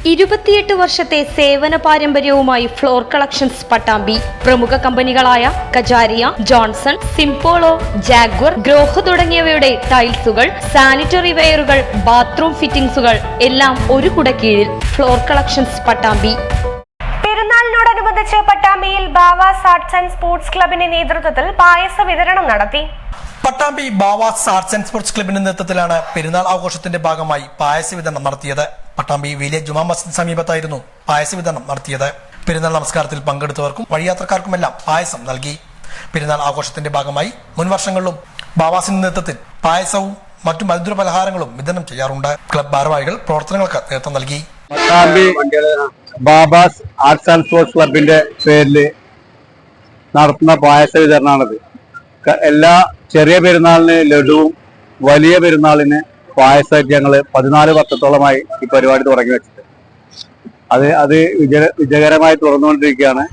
28 വർഷത്തെ സേവന പാരമ്പര്യവുമായി ഫ്ലോർ കളക്ഷൻസ് പട്ടാമ്പി. പ്രമുഖ കമ്പനികളായ Kajaria, Johnson, Simpolo, Jaquar, Grohe തുടങ്ങിയവയുടെ ടൈൽസുകൾ, സാനിറ്ററി വെയറുകൾ, ബാത്റൂം ഫിറ്റിംഗ്സുകൾ എല്ലാം ഒരു കുടക്കീഴിൽ. Floor collections Pattambi. പെരുന്നാളിനോടനുബന്ധിച്ച് പട്ടാമ്പിയിൽ ബാവാസ് ആർട്സ് ആൻഡ് സ്പോർട്സ് ക്ലബിന്റെ നേതൃത്വത്തിൽ പായസ വിതരണം നടത്തി. Pattambi Bavas arts and sports ക്ലബിന്റെ നേതൃത്വത്തിലാണ് പെരുന്നാൾ ആഘോഷത്തിന്റെ ഭാഗമായി പായസ വിതരണം നടത്തിയത്. പട്ടാമ്പി വലിയ ജുമാ മസ്ജിദ് സമീപത്തായിരുന്നു പായസ വിതരണം നടത്തിയത്. പെരുന്നാൾ നമസ്കാരത്തിൽ പങ്കെടുത്തവർക്കും വഴിയാത്രക്കാർക്കുമെല്ലാം പായസം നൽകി. പെരുന്നാൾ ആഘോഷത്തിന്റെ ഭാഗമായി മുൻവർഷങ്ങളിലും ബാവാസിന്റെ നേതൃത്വത്തിൽ പായസവും മറ്റു മധുര പലഹാരങ്ങളും വിതരണം ചെയ്യാറുണ്ട്. ക്ലബ് ഭാരവാഹികൾ പ്രവർത്തനങ്ങൾക്ക് നേതൃത്വം നൽകി. പട്ടാമ്പി ബാബാസ് ആർട്സ് ആൻഡ് സ്പോർട്സ് ക്ലബിന്റെ പേരിൽ നടത്തുന്ന പായസ വിതരണമാണിത്. എല്ലാ ചെറിയ പെരുന്നാളിന് ലഡുവും വലിയ പെരുന്നാളിന് പായസമായിട്ട് ഞങ്ങൾ 14 വർഷത്തോളമായി ഈ പരിപാടി തുടങ്ങി വെച്ചിട്ട് അത് വിജയകരമായി തുടർന്നുകൊണ്ടിരിക്കുകയാണ്.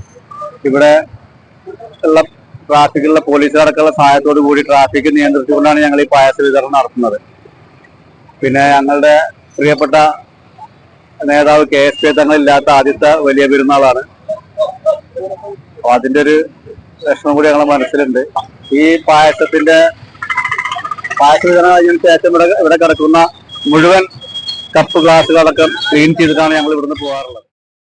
ഇവിടെ ഉള്ള ട്രാഫിക്കുള്ള പോലീസുകാർക്കുള്ള സഹായത്തോടു കൂടി ട്രാഫിക് നിയന്ത്രിച്ചുകൊണ്ടാണ് ഞങ്ങൾ ഈ പായസ വിതരണം നടത്തുന്നത്. പിന്നെ ഞങ്ങളുടെ പ്രിയപ്പെട്ട നേതാവ് KSP തങ്ങളില്ലാത്ത ആദ്യത്തെ വലിയ പെരുന്നാളാണ്. അപ്പൊ അതിന്റെ ഒരു പ്രശ്നം കൂടി ഞങ്ങളുടെ മനസ്സിലുണ്ട്. ഈ പായസ വിതരണം കഴിഞ്ഞതിന് ശേഷം ഇവിടെ കിടക്കുന്ന മുഴുവൻ കപ്പ് ഗ്ലാസുകളടക്കം ക്ലീൻ ചെയ്തിട്ടാണ് ഞങ്ങൾ ഇവിടുന്ന് പോകാറുള്ളത്.